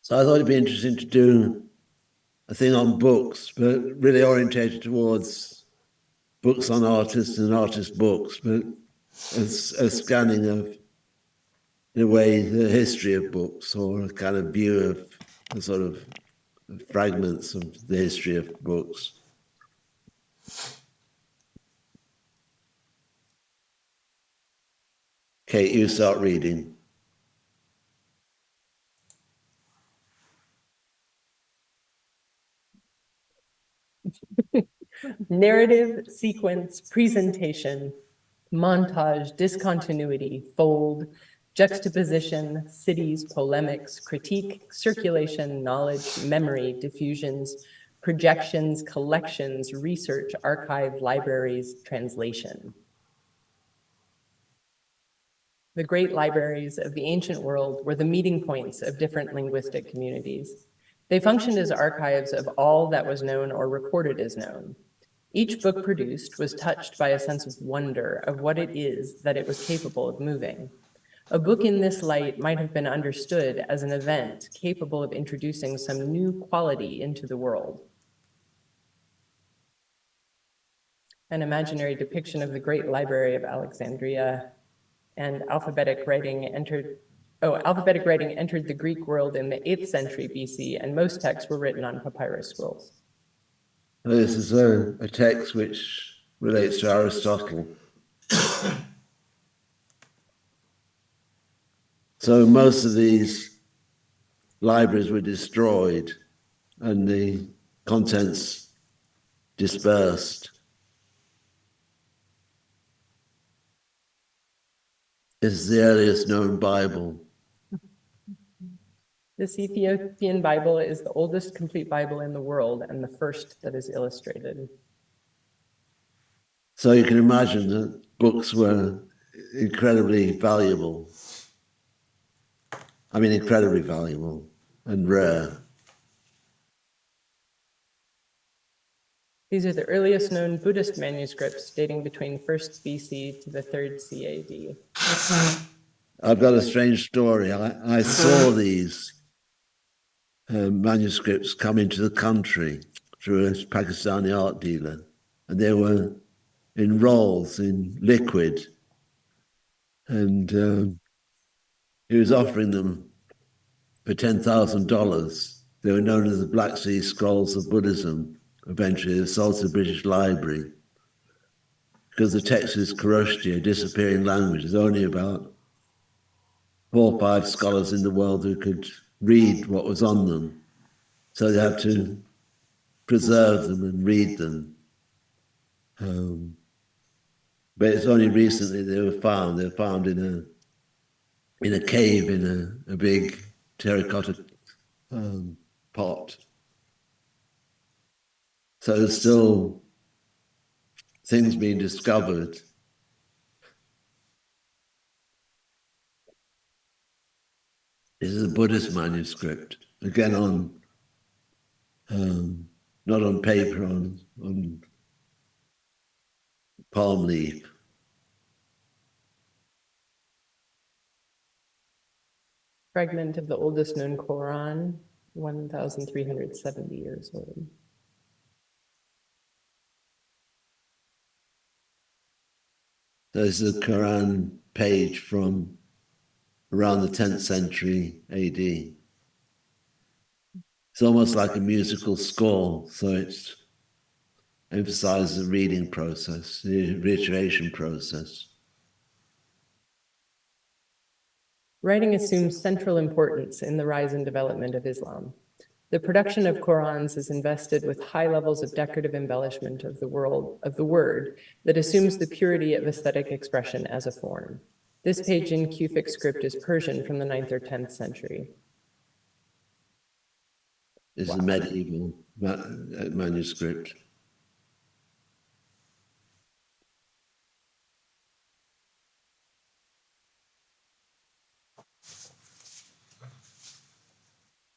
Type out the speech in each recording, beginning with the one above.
So I thought it'd be interesting to do a thing on books, but really orientated towards books on artists and artist books, but as a scanning of, in a way, the history of books, or a kind of view of the sort of fragments of the history of books. Kate, you start reading. Narrative, sequence, presentation, montage, discontinuity, fold, juxtaposition, cities, polemics, critique, circulation, knowledge, memory, diffusions, projections, collections, research, archive, libraries, translation. The great libraries of the ancient world were the meeting points of different linguistic communities. They functioned as archives of all that was known or recorded as known. Each book produced was touched by a sense of wonder of what it is that it was capable of moving. A book in this light might have been understood as an event capable of introducing some new quality into the world. An imaginary depiction of the great library of Alexandria, and alphabetic writing entered the Greek world in the 8th century BC, and most texts were written on papyrus scrolls. This is a text which relates to Aristotle. So most of these libraries were destroyed and the contents dispersed. This is the earliest known Bible. This Ethiopian Bible is the oldest complete Bible in the world and the first that is illustrated. So you can imagine that books were incredibly valuable. I mean, incredibly valuable and rare. These are the earliest known Buddhist manuscripts dating between 1st BC to the 3rd CAD. I've got a strange story. I saw these manuscripts come into the country through a Pakistani art dealer, and they were in rolls in liquid, and he was offering them for $10,000. They were known as the Black Sea Scrolls of Buddhism. Eventually, they were sold to the British Library because the text is Kharoshthi, a disappearing language. There's only about 4 or 5 scholars in the world who could read what was on them. So they had to preserve them and read them. But it's only recently they were found. They were found in a cave in a big terracotta pot. So there's still things being discovered. This is a Buddhist manuscript, again not on paper, on palm leaf. Fragment of the oldest known Quran, 1,370 years old. There's a Quran page from around the 10th century AD. It's almost like a musical score, so it's emphasizes the reading process, the reiteration process. Writing assumes central importance in the rise and development of Islam. The production of Qurans is invested with high levels of decorative embellishment of the word that assumes the purity of aesthetic expression as a form. This page in Kufic script is Persian from the 9th or 10th century. This is a medieval manuscript.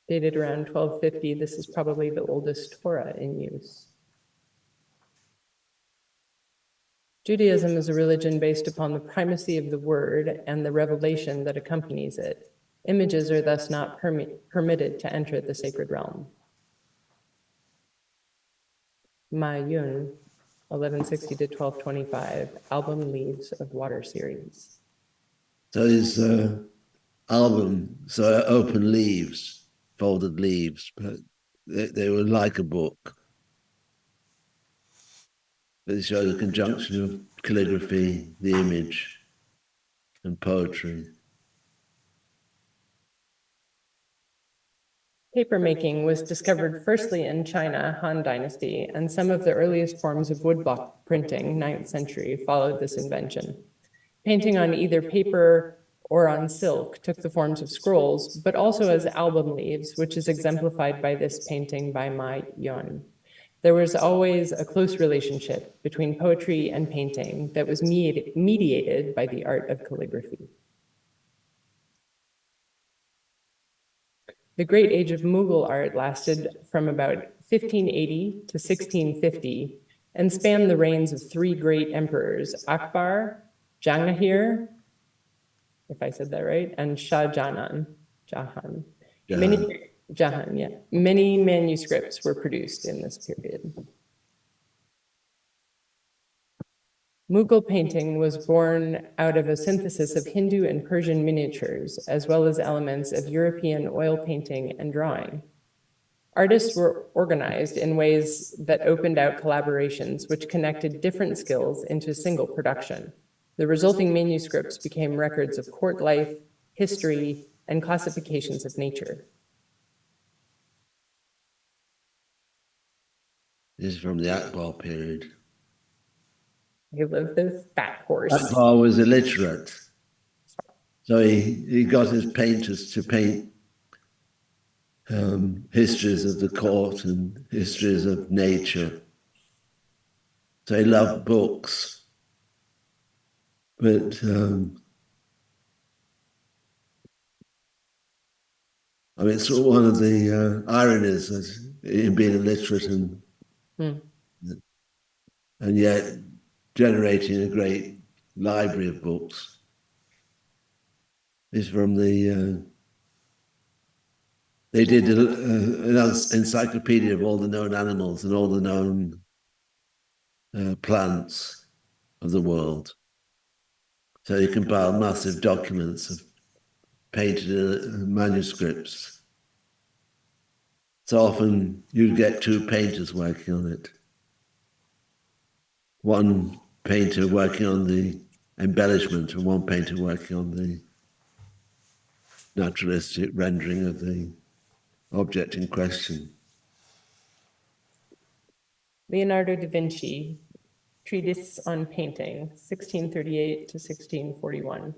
Dated around 1250, this is probably the oldest Torah in use. Judaism is a religion based upon the primacy of the word and the revelation that accompanies it. Images are thus not permitted to enter the sacred realm. Ma Yun, 1160 to 1225, Album Leaves of Water series. So his album, so open leaves, folded leaves, but they were like a book. They show the conjunction of calligraphy, the image, and poetry. Papermaking was discovered firstly in China, Han Dynasty, and some of the earliest forms of woodblock printing, 9th century, followed this invention. Painting on either paper or on silk took the forms of scrolls, but also as album leaves, which is exemplified by this painting by Ma Yun. There was always a close relationship between poetry and painting that was mediated by the art of calligraphy. The Great Age of Mughal art lasted from about 1580 to 1650 and spanned the reigns of three great emperors, Akbar, Jahangir, if I said that right, and Shah Jahan. Many manuscripts were produced in this period. Mughal painting was born out of a synthesis of Hindu and Persian miniatures, as well as elements of European oil painting and drawing. Artists were organized in ways that opened out collaborations which connected different skills into a single production. The resulting manuscripts became records of court life, history, and classifications of nature. This is from the Akbar period. He lived this fat horse. Akbar was illiterate, so he got his painters to paint histories of the court and histories of nature. So he loved books, but I mean, it's one of the ironies in being illiterate and yet generating a great library of books is from the. They did an encyclopedia of all the known animals and all the known plants of the world. So you compile massive documents of painted manuscripts. So often you'd get two painters working on it. One painter working on the embellishment and one painter working on the naturalistic rendering of the object in question. Leonardo da Vinci, Treatise on Painting, 1638 to 1641.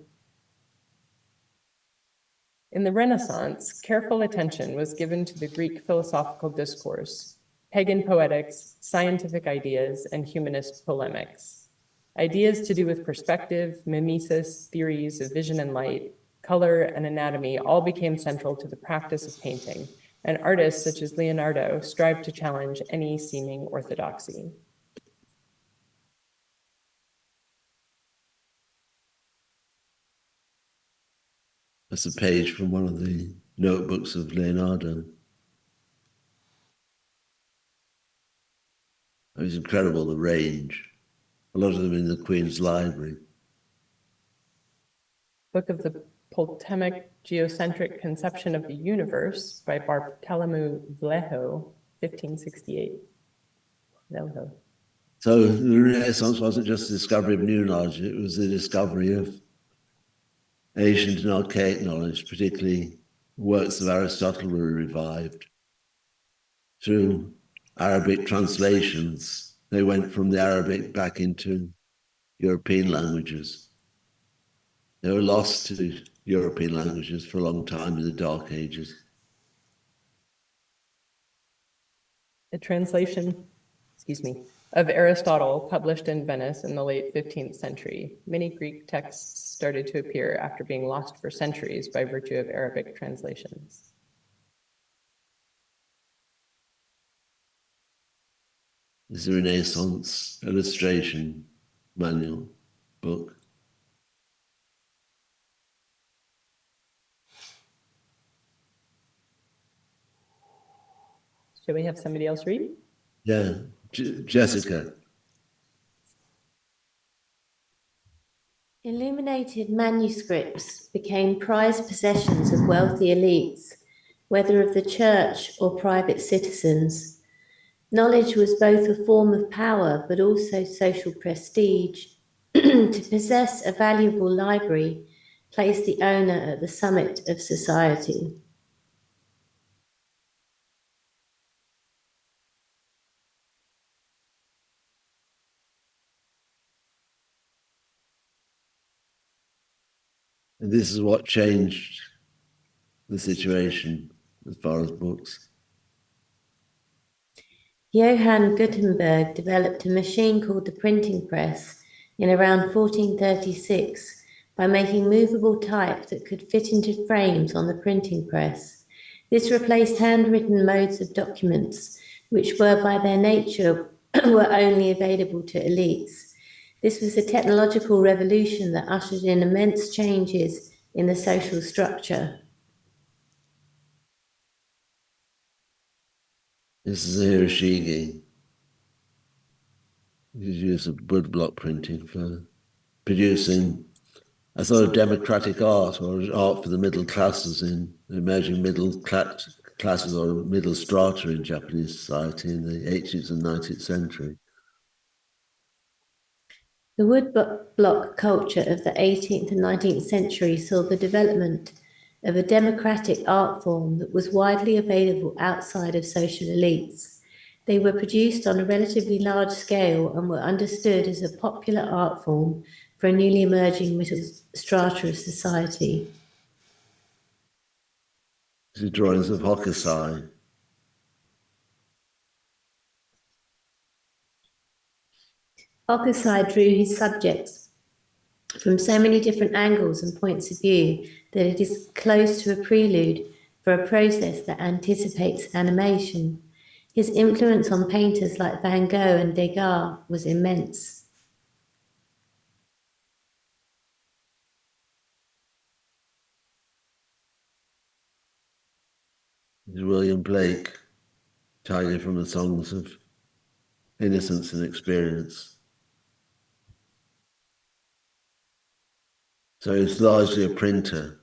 In the Renaissance, careful attention was given to the Greek philosophical discourse, pagan poetics, scientific ideas, and humanist polemics. Ideas to do with perspective, mimesis, theories of vision and light, color, and anatomy all became central to the practice of painting, and artists such as Leonardo strived to challenge any seeming orthodoxy. That's a page from one of the notebooks of Leonardo. It was incredible, the range. A lot of them in the Queen's Library. Book of the Ptolemaic Geocentric Conception of the Universe by Bartholomew Vallejo, 1568. Vallejo. So the Renaissance wasn't just the discovery of new knowledge, it was the discovery of ancient and archaic knowledge, particularly works of Aristotle were revived. Through Arabic translations, they went from the Arabic back into European languages. They were lost to European languages for a long time in the Dark Ages. A translation, of Aristotle published in Venice in the late 15th century. Many Greek texts started to appear after being lost for centuries by virtue of Arabic translations. This is a Renaissance illustration manual book. Shall we have somebody else read? Yeah, Jessica. Illuminated manuscripts became prized possessions of wealthy elites, whether of the church or private citizens. Knowledge was both a form of power but also social prestige. To possess a valuable library placed the owner at the summit of society. And this is what changed the situation as far as books. Johann Gutenberg developed a machine called the printing press in around 1436 by making movable type that could fit into frames on the printing press. This replaced handwritten modes of documents, which were by their nature were only available to elites. This was a technological revolution that ushered in immense changes in the social structure. This is a Hiroshige. You use of woodblock printing for producing a sort of democratic art or art for the middle classes in emerging classes or middle strata in Japanese society in the 18th and 19th century. The woodblock culture of the 18th and 19th century saw the development of a democratic art form that was widely available outside of social elites. They were produced on a relatively large scale and were understood as a popular art form for a newly emerging middle strata of society. These are drawings of Hokusai. Hokusai drew his subjects from so many different angles and points of view that it is close to a prelude for a process that anticipates animation. His influence on painters like Van Gogh and Degas was immense. William Blake, taken from the songs of innocence and experience. So he's largely a printer.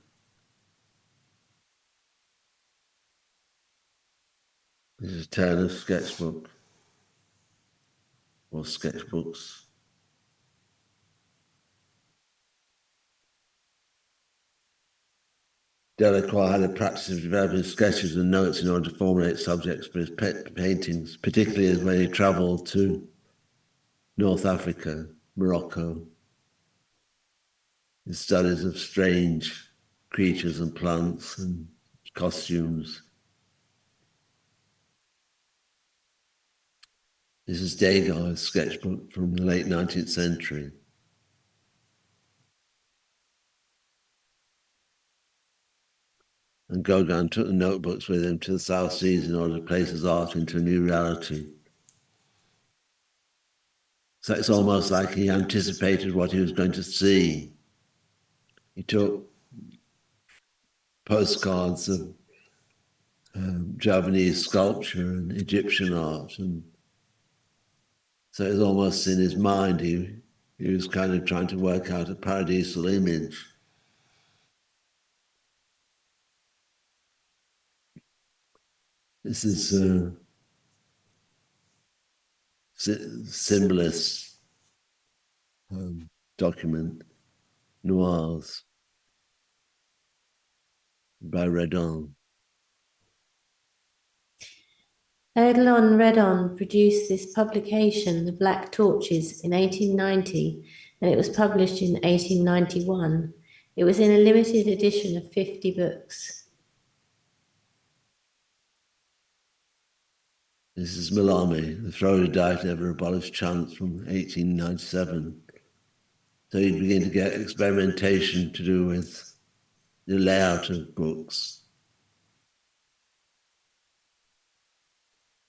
This is Turner's sketchbook or sketchbooks. Delacroix had a practice of developing sketches and notes in order to formulate subjects for his paintings, particularly as when he travelled to North Africa, Morocco. His studies of strange creatures and plants and costumes. This is Degas' sketchbook from the late 19th century. And Gauguin took the notebooks with him to the South Seas in order to place his art into a new reality. So it's almost like he anticipated what he was going to see. He took postcards of Javanese sculpture and Egyptian art, and so it was almost in his mind he was kind of trying to work out a paradisal image. This is symbolist document, Noirs by Redon. Odilon Redon produced this publication, The Black Torches, in 1890, and it was published in 1891. It was in a limited edition of 50 books. This is Mallarmé, the Florida Diet Never Abolished Chance from 1897. So you begin to get experimentation to do with the layout of books.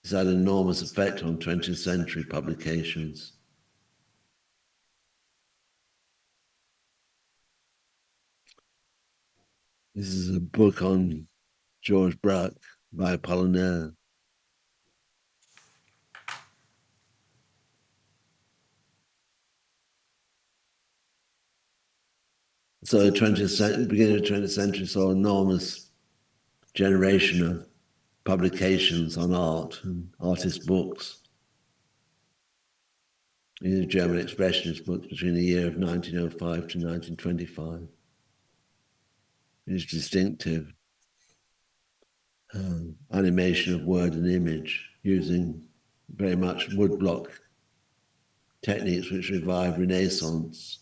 It's had an enormous effect on 20th century publications. This is a book on George Braque by Apollinaire. So the 20th century, beginning of the 20th century saw an enormous generation of publications on art and artist books. These are German expressionist books between the year of 1905 to 1925. It is distinctive animation of word and image using very much woodblock techniques which revived Renaissance.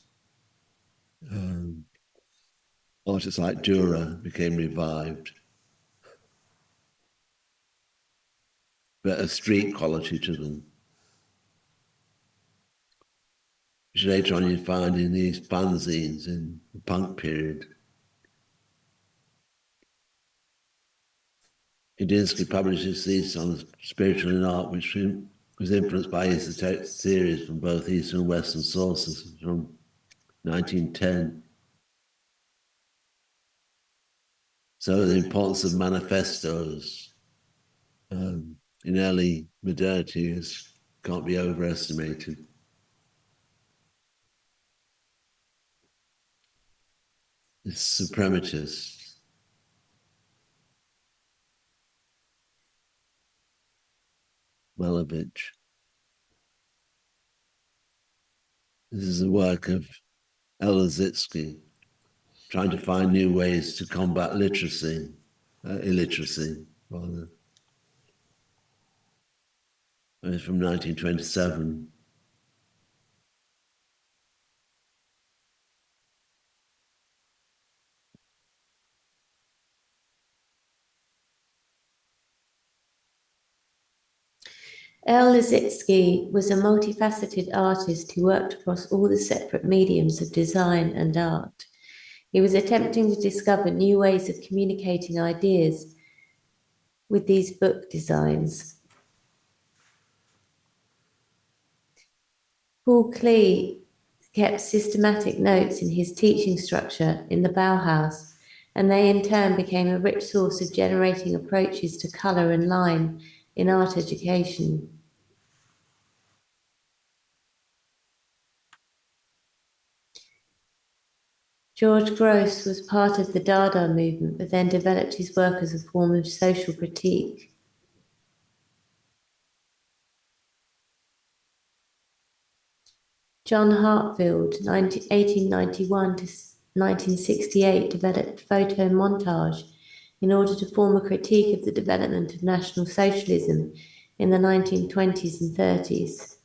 Artists like Dürer became revived, but a street quality to them, which later on you find in these fanzines in the punk period. Kandinsky published his thesis on spiritual and art, which was influenced by esoteric theories from both Eastern and Western sources from 1910. So the importance of manifestos in early modernity can't be overestimated. It's suprematist. Malevich. This is the work of Elazitsky, trying to find new ways to combat illiteracy, rather. It's from 1927. El Lissitzky was a multifaceted artist who worked across all the separate mediums of design and art. He was attempting to discover new ways of communicating ideas with these book designs. Paul Klee kept systematic notes in his teaching structure in the Bauhaus, and they in turn became a rich source of generating approaches to colour and line in art education. George Grosz was part of the Dada movement, but then developed his work as a form of social critique. John Hartfield, 1891 to 1968, developed photo montage in order to form a critique of the development of National Socialism in the 1920s and 30s.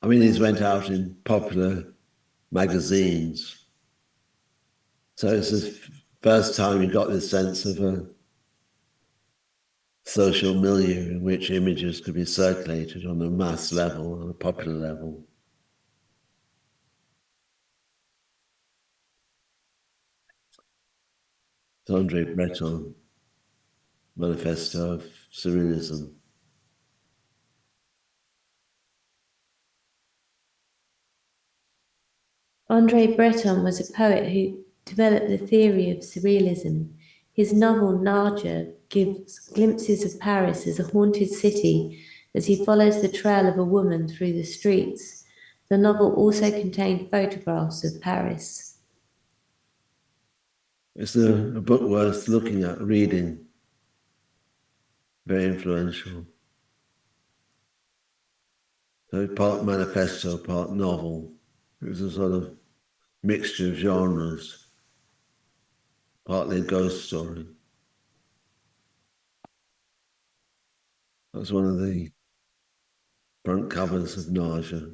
I mean, these went out in popular magazines. So it's the first time you got this sense of a social milieu in which images could be circulated on a mass level, on a popular level. It's André Breton, Manifesto of Surrealism. André Breton was a poet who developed the theory of surrealism. His novel Narja gives glimpses of Paris as a haunted city as he follows the trail of a woman through the streets. The novel also contained photographs of Paris. It's a book worth looking at, reading. Very influential. So part manifesto, part novel. It was a sort of mixture of genres, partly a ghost story. That's one of the front covers of Nausea.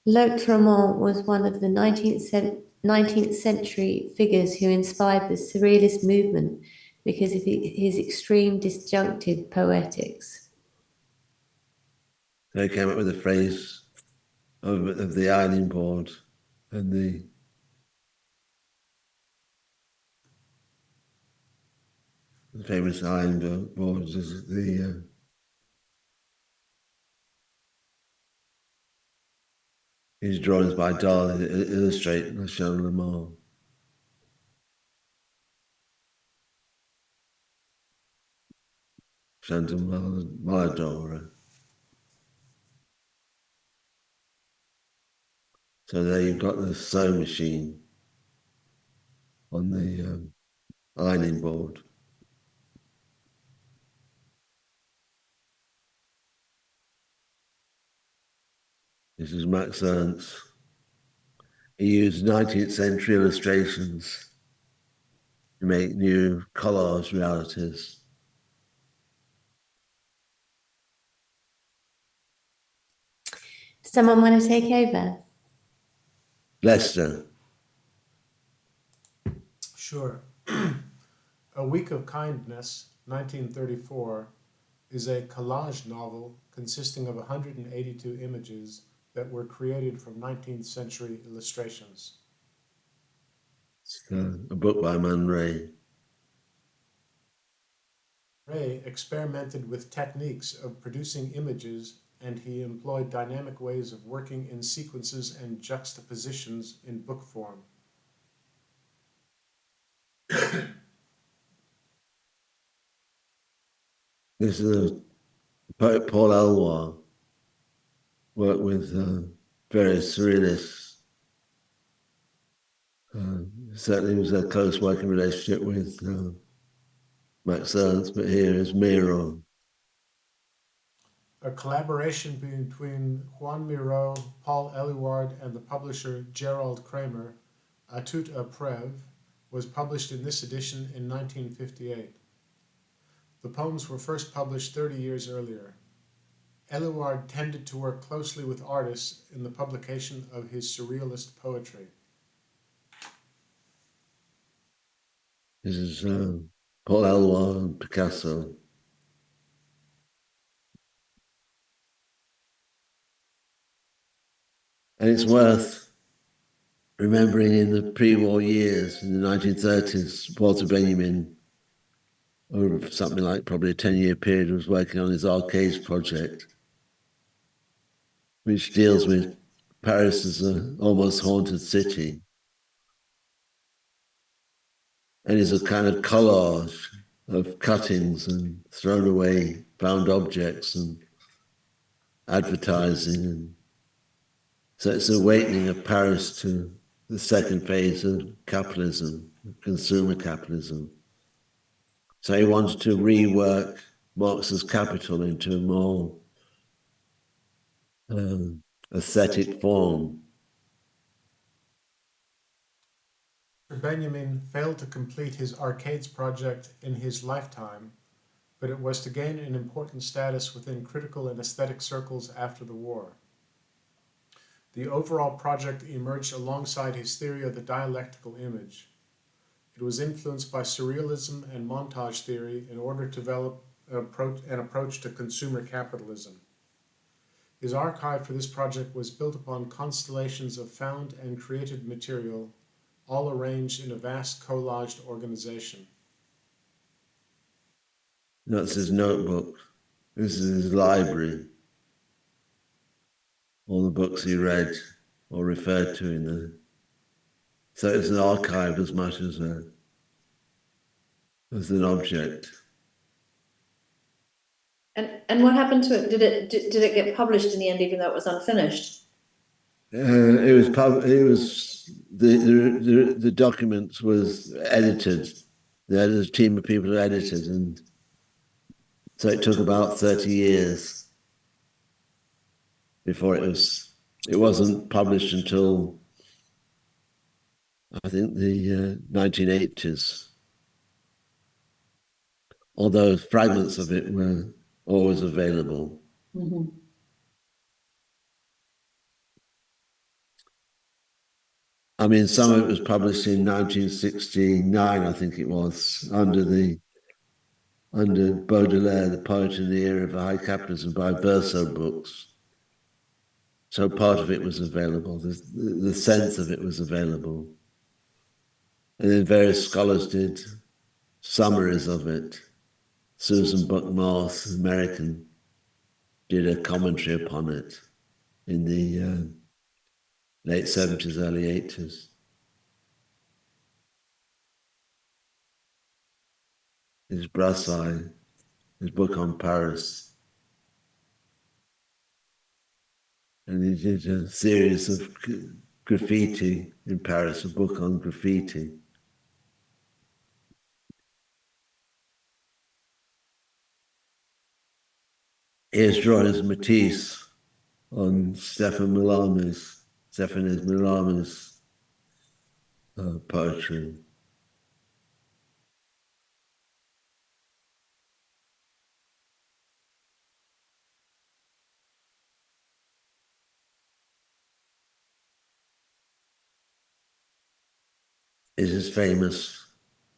Lautréamont was one of the 19th century figures who inspired the Surrealist movement because of his extreme disjunctive poetics. They came up with the phrase of the ironing board and the famous iron boards is the His drawings by Dahl illustrate the shown them all. Shantum Maladora. So there you've got the sewing machine on the ironing board. This is Max Ernst. He used 19th century illustrations to make new collage realities. Someone want to take over? Lester. Sure. A Week of Kindness, 1934, is a collage novel consisting of 182 images that were created from 19th century illustrations. It's a book by Man Ray. Ray experimented with techniques of producing images, and he employed dynamic ways of working in sequences and juxtapositions in book form. This is a poet Paul Eluard, worked with various surrealists. Certainly was a close working relationship with Max Ernst, but here is Miro. A collaboration between Juan Miro, Paul Eluard, and the publisher Gerald Kramer, A Toute Épreuve, was published in this edition in 1958. The poems were first published 30 years earlier. Eluard tended to work closely with artists in the publication of his surrealist poetry. This is Paul Eluard and Picasso. And it's worth remembering in the pre-war years, in the 1930s, Walter Benjamin, over something like probably a 10-year period, was working on his Arcades project, which deals with Paris as an almost haunted city. And is a kind of collage of cuttings and thrown away found objects and advertising. And so it's an awakening of Paris to the second phase of capitalism, consumer capitalism. So he wanted to rework Marx's Capital into a more aesthetic form. Benjamin failed to complete his Arcades project in his lifetime, but it was to gain an important status within critical and aesthetic circles after the war. The overall project emerged alongside his theory of the dialectical image. It was influenced by surrealism and montage theory in order to develop an approach to consumer capitalism. His archive for this project was built upon constellations of found and created material, all arranged in a vast collaged organization. That's his notebook. This is his library. All the books he read or referred to in there. So it's an archive as much as an object. And what happened to it? Did it get published in the end, even though it was unfinished? It was the documents was edited. There was a team of people who edited, and so it took about 30 years before it wasn't published until I think the 1980s. Although fragments of it were always available. Mm-hmm. I mean, some of it was published in 1969, I think it was, under Baudelaire, the poet in the era of high capitalism, by Verso Books. So part of it was available. The sense of it was available. And then various scholars did summaries of it. Susan Buck-Morss, American, did a commentary upon it in the late 70s, early 80s. His Brassai, his book on Paris. And he did a series of graffiti in Paris, a book on graffiti. Here's drawings of Matisse on Stéphane's Mallarmé's poetry. Is his famous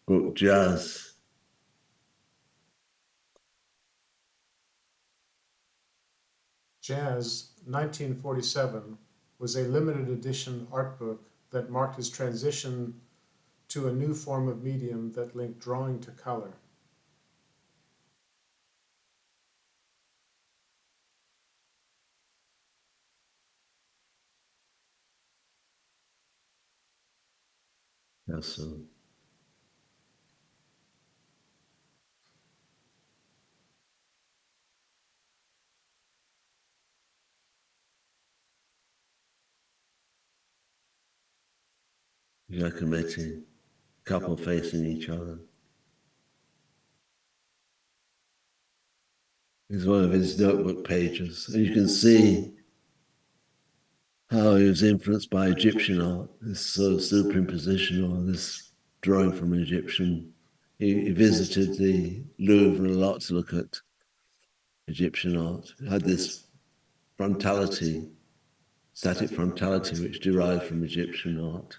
book Jazz. Jazz, 1947, was a limited edition art book that marked his transition to a new form of medium that linked drawing to color. Picasso. Giacometti, couple facing each other. It's one of his notebook pages. And you can see how he was influenced by Egyptian art, this sort of superimposition or this drawing from Egyptian. He visited the Louvre a lot to look at Egyptian art. It had this frontality, static frontality, which derived from Egyptian art.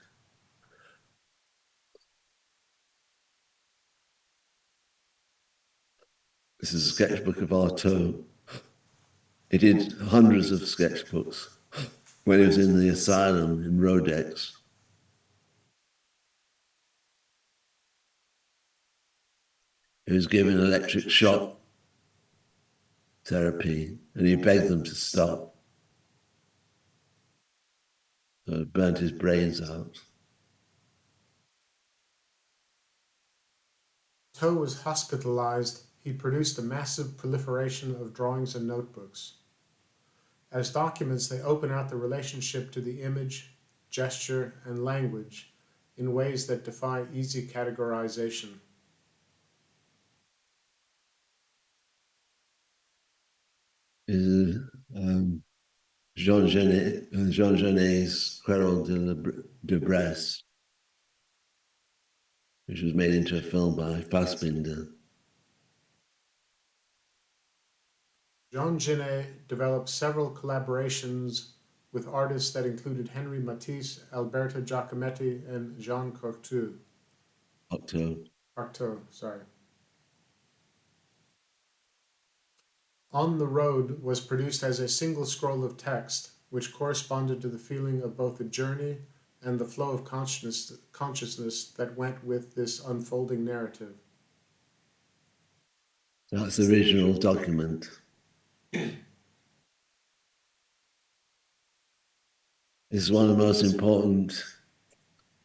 This is a sketchbook of Artaud. He did hundreds of sketchbooks when he was in the asylum in Rhodex. He was given electric shock therapy and he begged them to stop. So it burnt his brains out. Artaud was hospitalized. He produced a massive proliferation of drawings and notebooks. As documents, they open out the relationship to the image, gesture, and language in ways that defy easy categorization. Is Jean Genet's Querelle de Brest, which was made into a film by Fassbinder. Jean Genet developed several collaborations with artists that included Henri Matisse, Alberto Giacometti, and Jean Cocteau. Artaud, sorry. On the Road was produced as a single scroll of text, which corresponded to the feeling of both the journey and the flow of consciousness that went with this unfolding narrative. That's the original document. It's one of the most important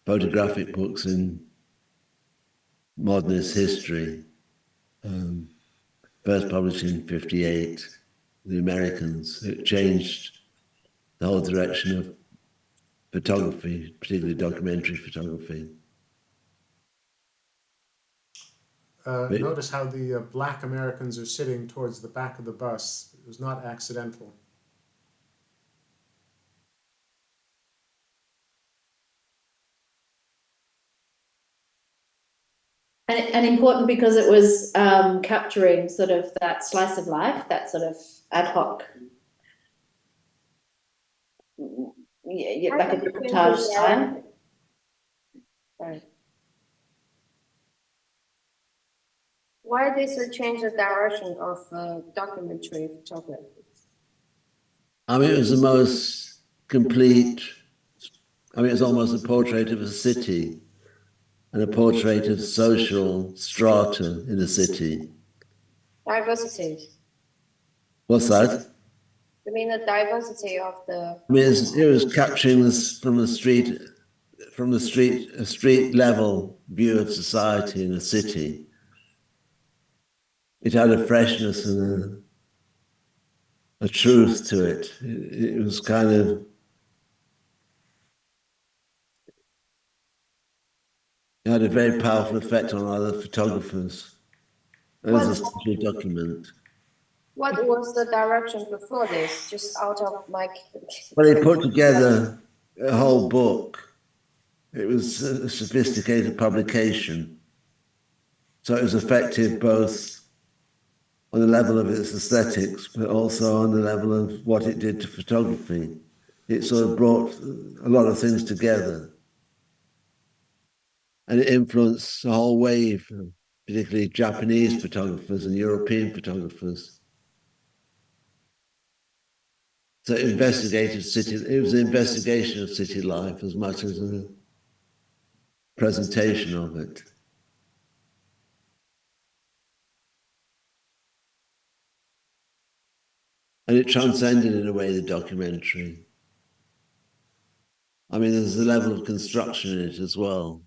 photographic books in modernist history. First published in 1958, the Americans. It changed the whole direction of photography, particularly documentary photography. Notice how the black Americans are sitting towards the back of the bus. It was not accidental. And important because it was capturing sort of that slice of life, that sort of ad hoc, like a reportage style. Sorry. Why did they change the direction of documentary photography? I mean, it was the most complete, I mean, it's almost a portrait of a city and a portrait of social strata in a city. Diversity. What's that? You mean the diversity of the? I mean, it was capturing this from the street, a street level view of society in a city. It had a freshness and a truth to it. It was kind of, it had a very powerful effect on other photographers as a social document. What was the direction before this? Just out of like. Well, he put together a whole book. It was a sophisticated publication. So it was effective both on the level of its aesthetics, but also on the level of what it did to photography. It sort of brought a lot of things together. And it influenced a whole wave, particularly Japanese photographers and European photographers. So it investigated city, it was an investigation of city life as much as a presentation of it. And it transcended in a way the documentary. I mean, there's a level of construction in it as well.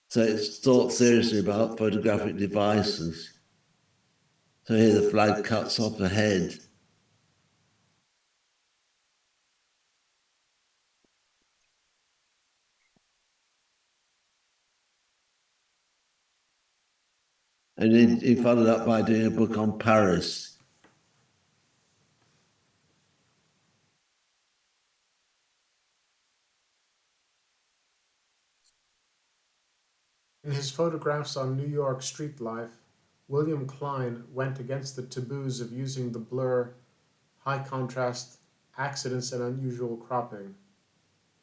So it's thought seriously about photographic devices. So here the flag cuts off a head. And he followed up by doing a book on Paris. In his photographs on New York street life, William Klein went against the taboos of using the blur, high contrast, accidents, and unusual cropping.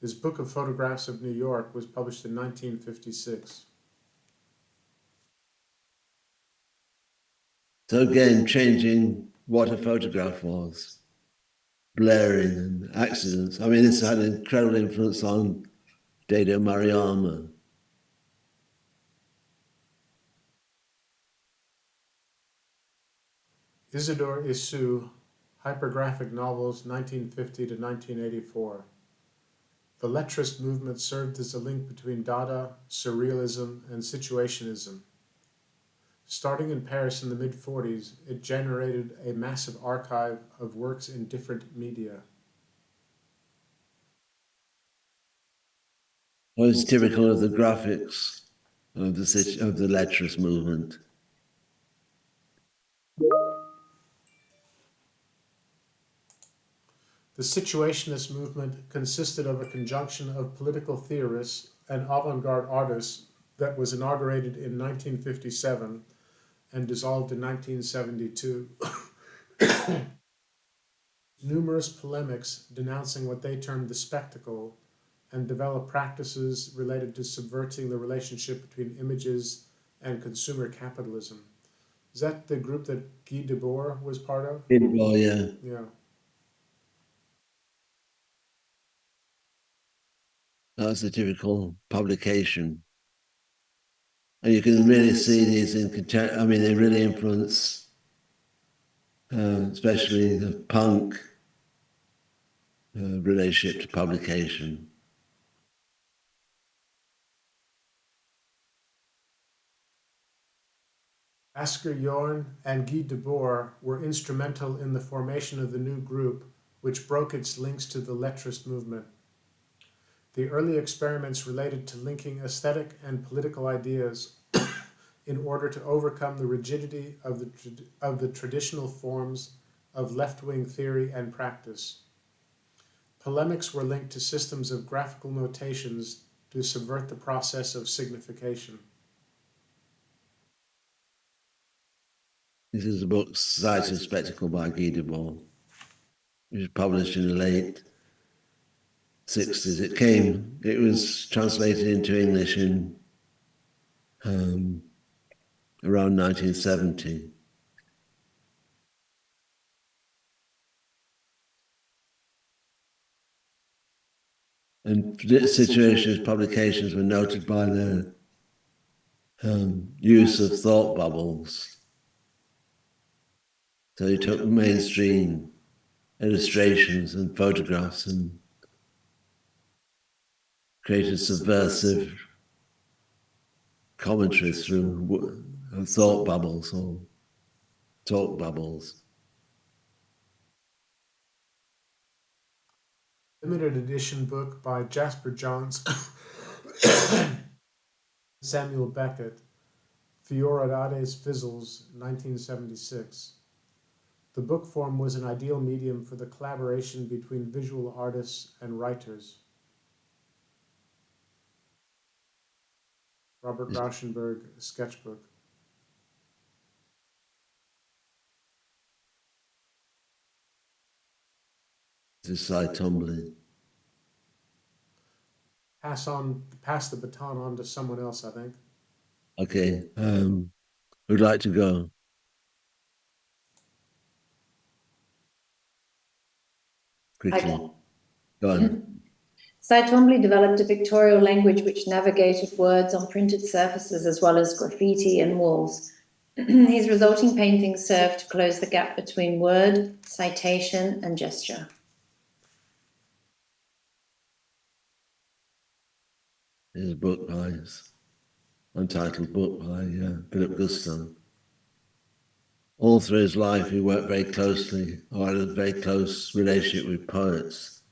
His book of photographs of New York was published in 1956. So again, changing what a photograph was, blaring and accidents. I mean, this had an incredible influence on Dado Maruyama. Isidore Issou, Hypergraphic Novels, 1950 to 1984. The Lettrist movement served as a link between Dada, Surrealism, and Situationism. Starting in Paris in the mid-40s, it generated a massive archive of works in different media. Well, it's typical of the graphics of the Lettrist movement. The Situationist movement consisted of a conjunction of political theorists and avant-garde artists that was inaugurated in 1957 and dissolved in 1972. Numerous polemics denouncing what they termed the spectacle and developed practices related to subverting the relationship between images and consumer capitalism. Is that the group that Guy Debord was part of? Well, yeah. Yeah. That's a typical publication. And you can really see these I mean, they really influence, especially the punk relationship to publication. Asger Jorn and Guy Debord were instrumental in the formation of the new group, which broke its links to the Lettrist movement. The early experiments related to linking aesthetic and political ideas in order to overcome the rigidity of the traditional forms of left-wing theory and practice. Polemics were linked to systems of graphical notations to subvert the process of signification. This is the book Society of Spectacle by Guy Debord, which was published in the late 60s. It was translated into English in around 1970. And Situationist publications were noted by their use of thought bubbles. So he took mainstream illustrations and photographs and created subversive commentaries through thought bubbles or talk bubbles. Limited edition book by Jasper Johns, Samuel Beckett, Fioridades Fizzles, 1976. The book form was an ideal medium for the collaboration between visual artists and writers. Robert Rauschenberg, sketchbook. This is Cy Twombly. Pass the baton on to someone else, I think. Okay, who'd like to go? Quickly, Okay. go on. Cy Twombly developed a pictorial language which navigated words on printed surfaces as well as graffiti and walls. His resulting paintings served to close the gap between word, citation, and gesture. Here's a book by untitled book by Philip Guston. All through his life, he worked very closely, or had a very close relationship with poets.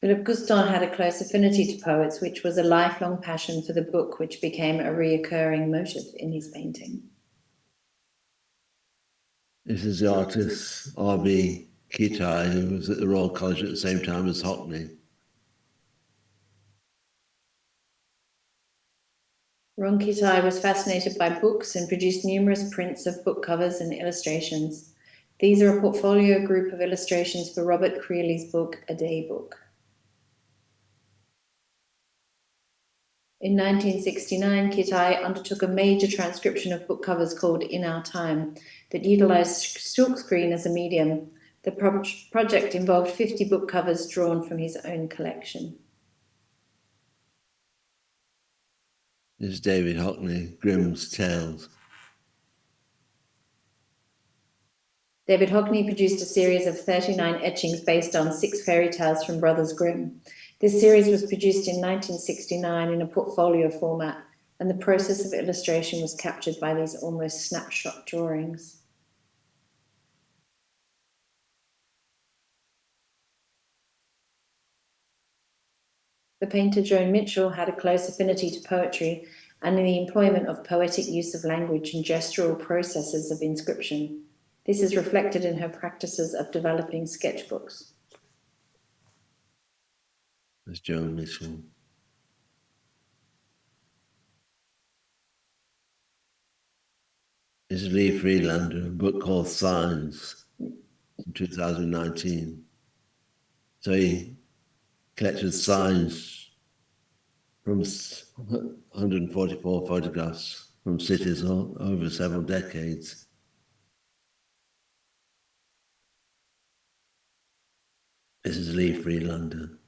Philip Guston had a close affinity to poets, which was a lifelong passion for the book, which became a reoccurring motif in his painting. This is the artist R.B. Kitaj, who was at the Royal College at the same time as Hockney. Ron Kitaj was fascinated by books and produced numerous prints of book covers and illustrations. These are a portfolio group of illustrations for Robert Creeley's book, A Day Book. In 1969, Kitaj undertook a major transcription of book covers called In Our Time that utilized silkscreen as a medium. The project involved 50 book covers drawn from his own collection. This is David Hockney, Grimm's Tales. David Hockney produced a series of 39 etchings based on 6 fairy tales from Brothers Grimm. This series was produced in 1969 in a portfolio format, and the process of illustration was captured by these almost snapshot drawings. The painter Joan Mitchell had a close affinity to poetry and in the employment of poetic use of language and gestural processes of inscription. This is reflected in her practices of developing sketchbooks. There's Joan Mitchell. This is Lee Friedlander, a book called Signs in 2019. So he collected signs from 144 photographs from cities over several decades. This is Lee Friedlander.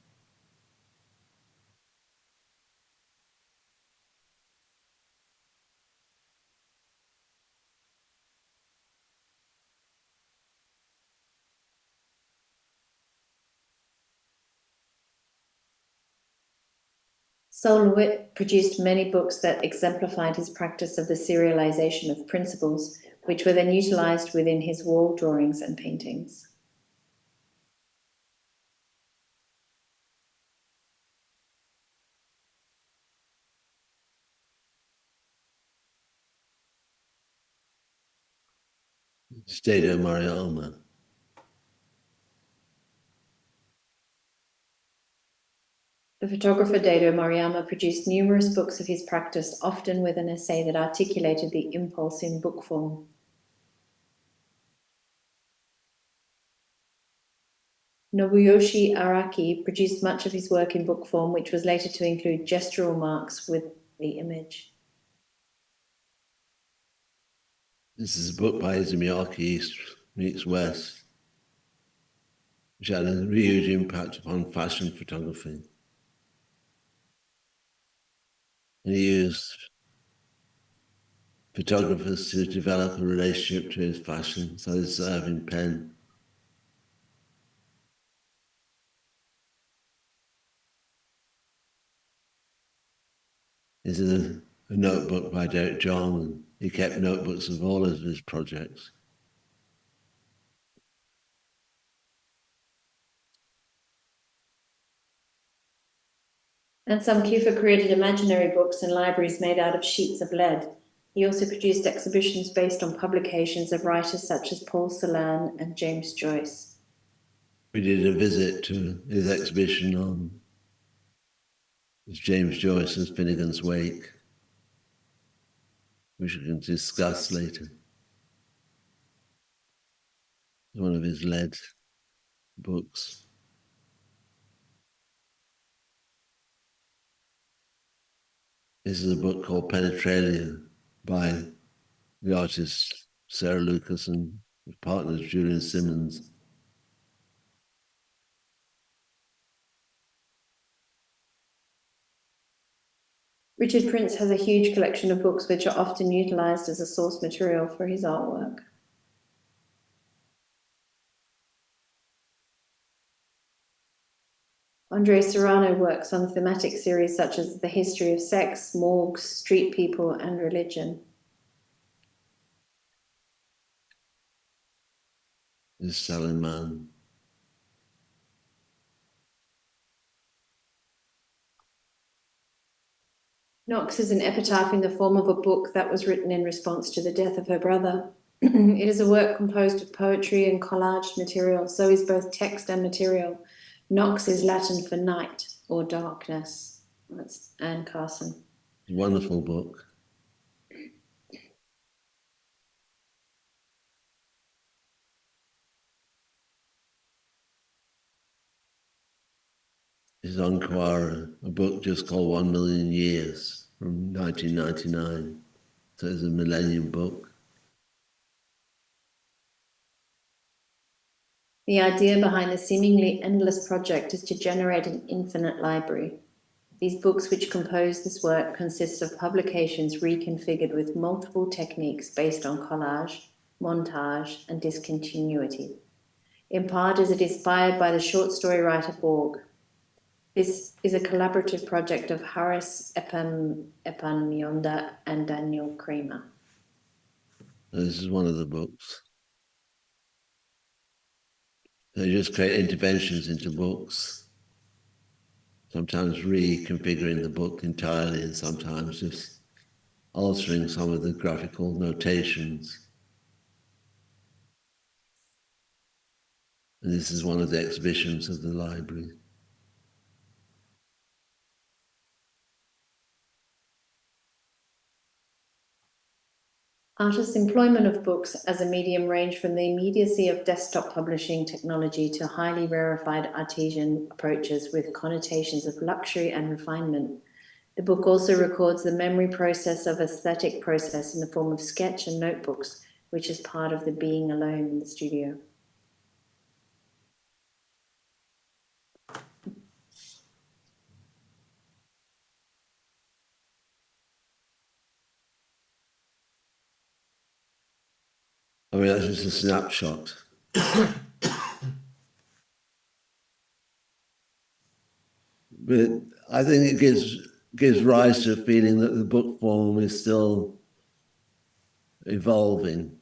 Sol LeWitt produced many books that exemplified his practice of the serialization of principles, which were then utilized within his wall drawings and paintings. Stadio Mariama. The photographer Dado Moriyama produced numerous books of his practice, often with an essay that articulated the impulse in book form. Nobuyoshi Araki produced much of his work in book form, which was later to include gestural marks with the image. This is a book by Izumi East Meets West, which had a huge impact upon fashion photography. And he used photographers to develop a relationship to his fashion. So this is Irving Penn. This is a notebook by Derek John, and he kept notebooks of all of his projects. And some Kiefer created imaginary books in libraries made out of sheets of lead. He also produced exhibitions based on publications of writers such as Paul Celan and James Joyce. We did a visit to his exhibition on James Joyce's Finnegan's Wake, which we can discuss later. One of his lead books. This is a book called Penetralia by the artist Sarah Lucas and his partner Julian Simmons. Richard Prince has a huge collection of books which are often utilized as a source material for his artwork. Andre Serrano works on thematic series such as The History of Sex, Morgues, Street People, and Religion. This Salaman. Knox is an epitaph in the form of a book that was written in response to the death of her brother. It is a work composed of poetry and collaged material, so is both text and material. Nox is Latin for night or darkness. That's Anne Carson. Wonderful book. This is Enquara, a book just called 1 Million Years from 1999. So it's a millennium book. The idea behind the seemingly endless project is to generate an infinite library. These books which compose this work consist of publications reconfigured with multiple techniques based on collage, montage, and discontinuity. In part as it is inspired by the short story writer Borg. This is a collaborative project of Haris Epanmionda and Daniel Kramer. This is one of the books. They just create interventions into books, sometimes reconfiguring the book entirely and sometimes just altering some of the graphical notations. And this is one of the exhibitions of the library. Artists' employment of books as a medium range from the immediacy of desktop publishing technology to highly rarefied artesian approaches with connotations of luxury and refinement. The book also records the memory process of aesthetic process in the form of sketch and notebooks, which is part of the being alone in the studio. I mean, that's just a snapshot. But I think it gives rise to a feeling that the book form is still evolving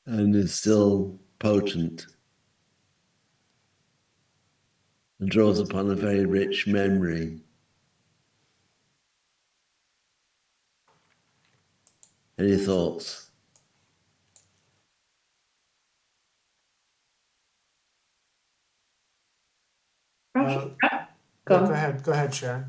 and is still potent and draws upon a very rich memory. Any thoughts? Go Go on. ahead, Sharon.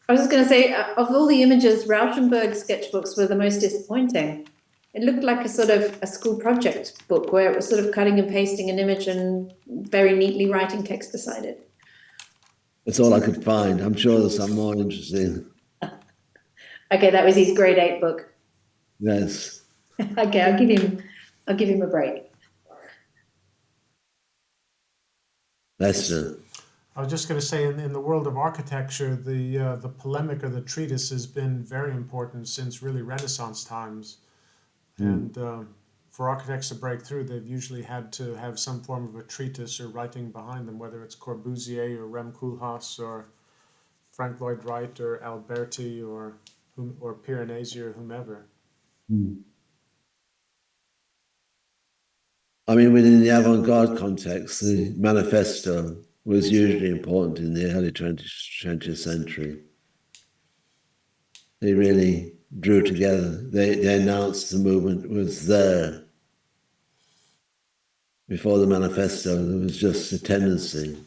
I was just going to say, of all the images, Rauschenberg sketchbooks were the most disappointing. It looked like a sort of a school project book where it was sort of cutting and pasting an image and very neatly writing text beside it. That's all I could find. I'm sure there's some more interesting. Okay, that was his grade 8 book. Yes. Okay, I'll give him a break. Lester. I was just going to say, in the world of architecture, the polemic or the treatise has been very important since really Renaissance times. And for architects to break through, they've usually had to have some form of a treatise or writing behind them, whether it's Corbusier or Rem Koolhaas or Frank Lloyd Wright or Alberti or Piranesi or whomever. I mean, within the avant-garde context, the manifesto was usually important in the early 20th century. They really drew together. They announced the movement was there. Before the manifesto, there was just a tendency.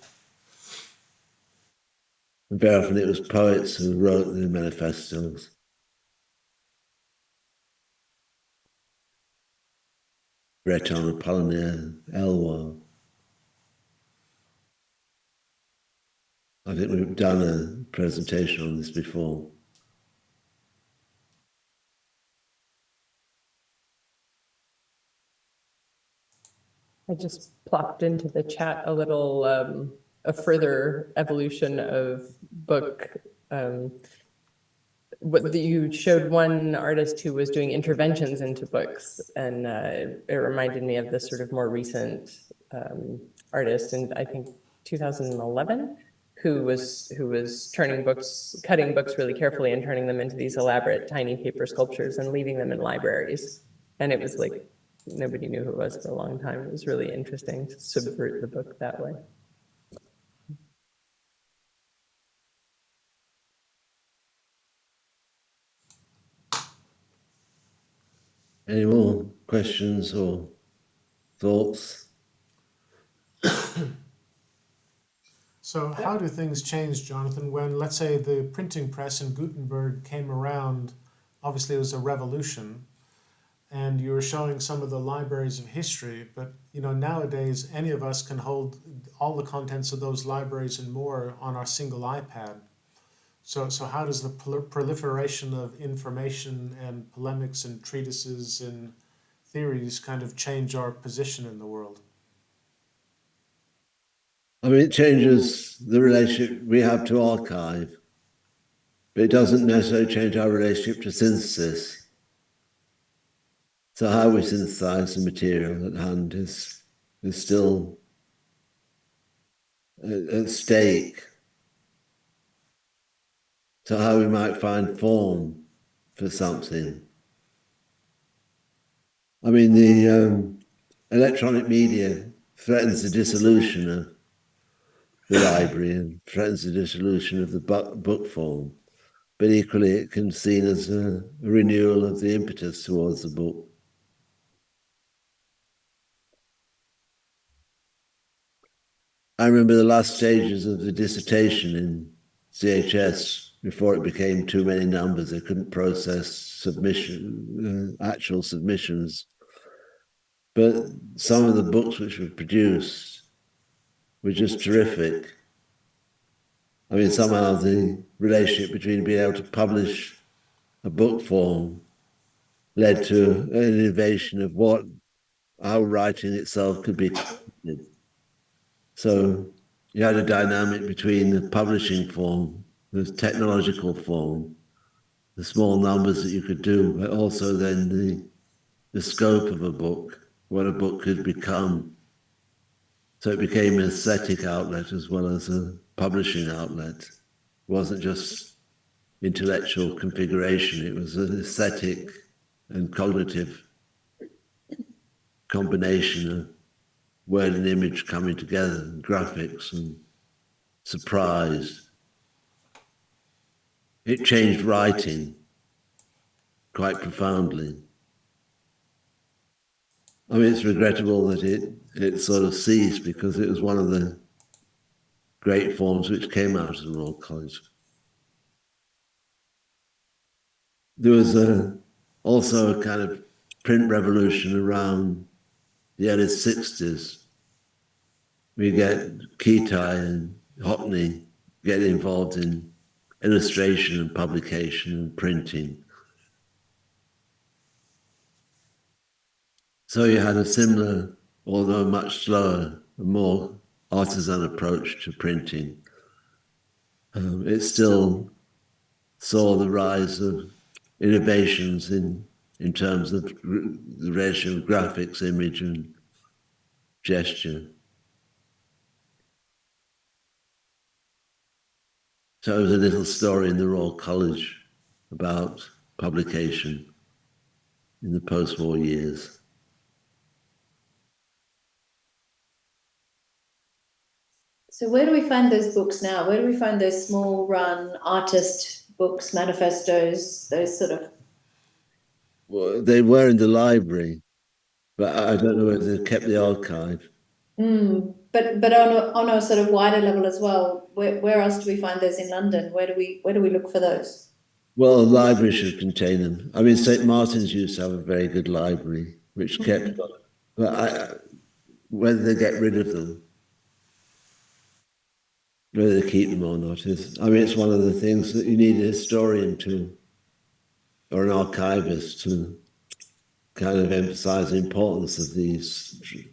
And very often it was poets who wrote the manifestos. Breton, Apollinaire, Elwar. I think we've done a presentation on this before. I just plopped into the chat a little, a further evolution of book. What you showed one artist who was doing interventions into books, and it reminded me of this sort of more recent artist, and I think 2011, who was turning books, cutting books really carefully and turning them into these elaborate tiny paper sculptures and leaving them in libraries. And it was like, nobody knew who it was for a long time. It was really interesting to subvert the book that way. Any more questions or thoughts? So how do things change, Jonathan, when, let's say, the printing press in Gutenberg came around? Obviously, it was a revolution, and you were showing some of the libraries of history, but nowadays any of us can hold all the contents of those libraries and more on our single iPad. So how does the proliferation of information and polemics and treatises and theories kind of change our position in the world? I mean, it changes the relationship we have to archive, but it doesn't necessarily change our relationship to synthesis. So how we synthesize the material at hand is still at stake. So how we might find form for something. I mean, the electronic media threatens the dissolution of the library and threatens the dissolution of the book form. But equally, it can be seen as a renewal of the impetus towards the book. I remember the last stages of the dissertation in CHS before it became too many numbers. They couldn't process actual submissions. But some of the books which were produced were just terrific. I mean, somehow the relationship between being able to publish a book form led to an innovation of how writing itself could be created. So you had a dynamic between the publishing form, the technological form, the small numbers that you could do, but also then the scope of a book, what a book could become. So it became an aesthetic outlet as well as a publishing outlet. It wasn't just intellectual configuration, it was an aesthetic and cognitive combination of word and image coming together, and graphics and surprise. It changed writing quite profoundly. I mean, it's regrettable that it sort of ceased because it was one of the great forms which came out of the Royal College. There was also a kind of print revolution around the early 60s. We get Kitaj and Hockney get involved in illustration and publication and printing. So you had a similar, although much slower, more artisan approach to printing. It still saw the rise of innovations in terms of the relation of graphics, image, and gesture. So it was a little story in the Royal College about publication in the post-war years. So where do we find those books now? Where do we find those small run artist books, manifestos, those sort of? Well, they were in the library, but I don't know whether they kept the archive. But on a sort of wider level as well, where else do we find those in London? Where do we look for those? Well, a library should contain them. I mean, St. Martin's used to have a very good library, which kept, but whether they get rid of them, whether they keep them or not, I mean, it's one of the things that you need a historian to, or an archivist to kind of emphasize the importance of these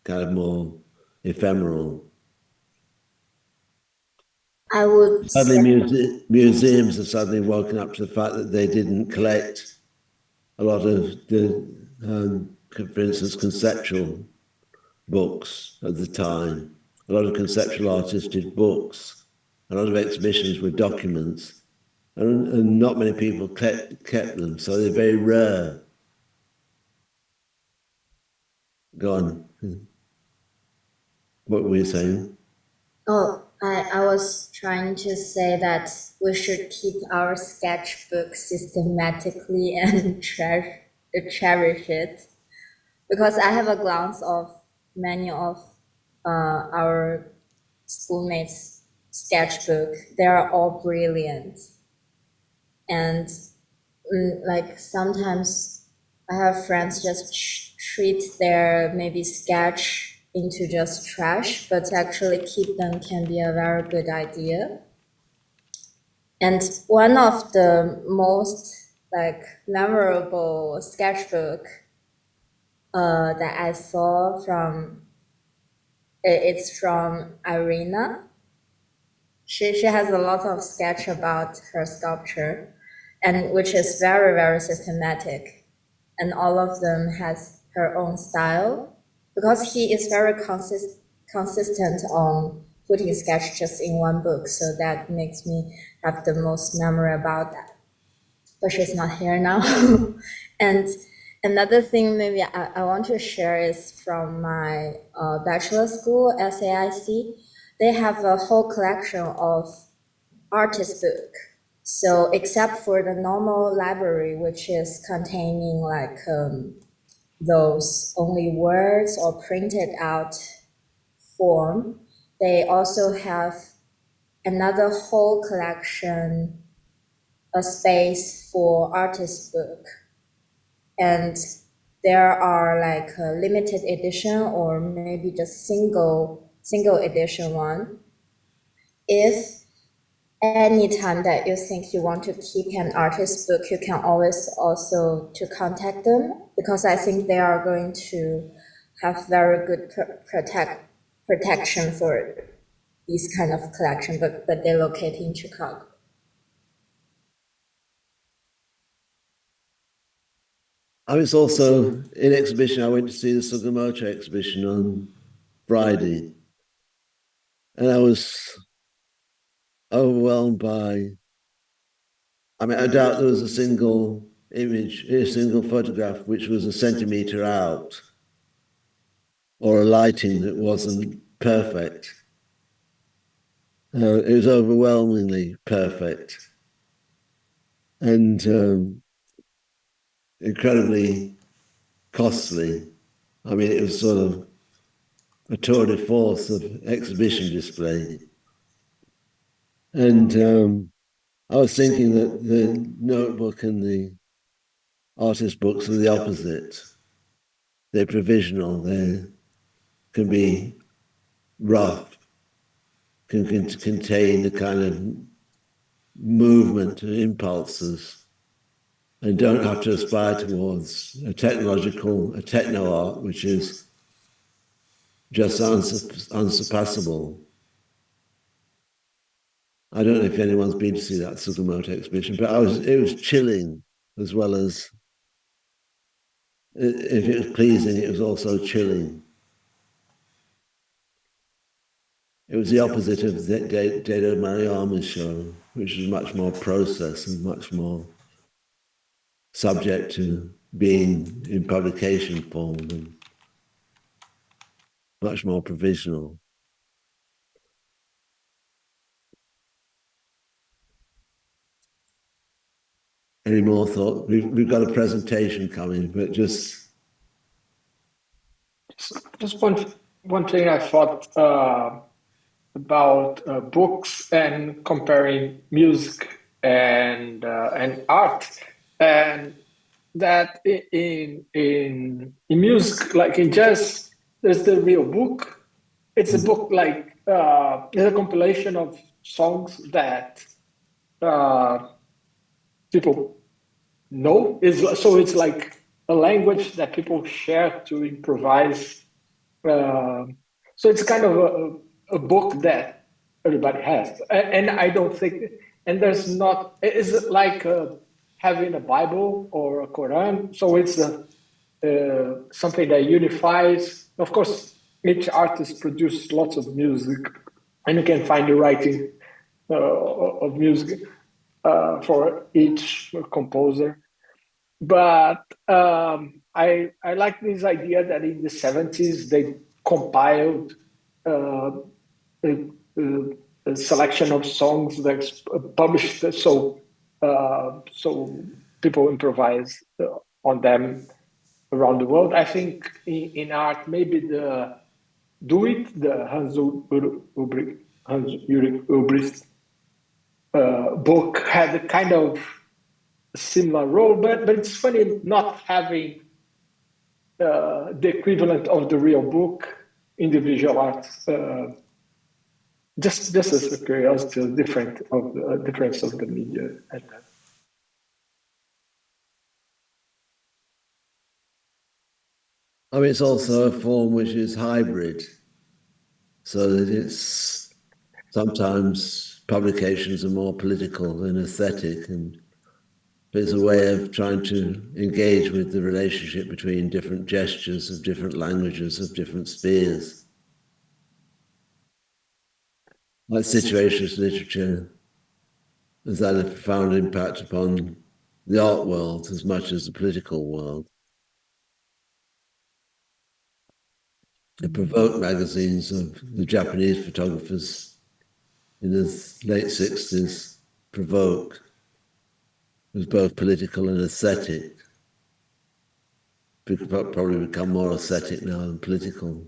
kind of more ephemeral. I would Suddenly, museums have suddenly woken up to the fact that they didn't collect a lot of the, for instance, conceptual books at the time. A lot of conceptual artists did books. A lot of exhibitions were documents, and not many people kept them, so they're very rare. Go on. What were you saying? Oh, I was trying to say that we should keep our sketchbook systematically and cherish it. Because I have a glance of many of our schoolmates' sketchbook. They are all brilliant. And like sometimes I have friends just treat their maybe sketch into just trash, but actually keep them can be a very good idea. And one of the most like memorable sketchbook that I saw it's from Irina. She has a lot of sketch about her sculpture, and which is very, very systematic. And all of them has her own style, because he is very consistent on putting sketch just in one book. So that makes me have the most memory about that. But she's not here now. And another thing maybe I want to share is from my bachelor school, SAIC. They have a whole collection of artist book. So except for the normal library, which is containing like those only words or printed out form, they also have another whole collection, a space for artist book. And there are like a limited edition or maybe just single edition one. If anytime that you think you want to keep an artist book, you can always also to contact them, because I think they are going to have very good protection for this kind of collection, but they're located in Chicago. I was also in exhibition. I went to see the Sugimoto exhibition on Friday, and I was overwhelmed by. I mean, I doubt there was a single image, a single photograph which was a centimeter out, or a lighting that wasn't perfect. It was overwhelmingly perfect, and incredibly costly. I mean, it was sort of a tour de force of exhibition display. And I was thinking that the notebook and the artist books are the opposite. They're provisional, they can be rough, can contain a kind of movement and impulses, and don't have to aspire towards a techno art, which is just unsurpassable. I don't know if anyone's been to see that Tsukamoto exhibition, but it was chilling as well as, if it was pleasing, it was also chilling. It was the opposite of Daido Maruyama's show, which was much more process and much more subject to being in publication form and much more provisional. Any more thought? We've got a presentation coming, but just one thing I thought about books and comparing music and art, and that in music, like in jazz, there's the real book. It's a book like it's a compilation of songs that people know. So it's like a language that people share to improvise. So it's kind of a book that everybody has, and I don't think, and there's not. It's like having a Bible or a Quran. So it's something that unifies. Of course, each artist produces lots of music, and you can find the writing of music for each composer. But I like this idea that in the 70s they compiled a selection of songs that's published, so people improvise on them around the world. I think in art, maybe the Do It, the Hans Ulrich book had a kind of similar role, but it's funny not having the equivalent of the real book in the visual arts. Just as a curiosity, difference of the media. I mean, it's also a form which is hybrid, so that it's sometimes publications are more political than aesthetic, and it's a way of trying to engage with the relationship between different gestures of different languages of different spheres. Like situationist literature has had a profound impact upon the art world as much as the political world. The Provoke magazines of the Japanese photographers in the late 60s, Provoke was both political and aesthetic. People probably become more aesthetic now than political.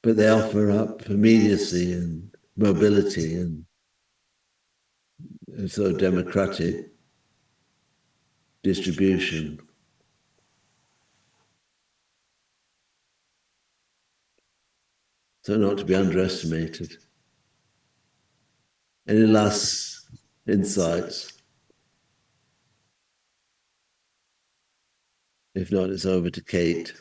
But they offer up immediacy and mobility and sort of democratic distribution. So not to be underestimated. Any last insights? If not, it's over to Kate.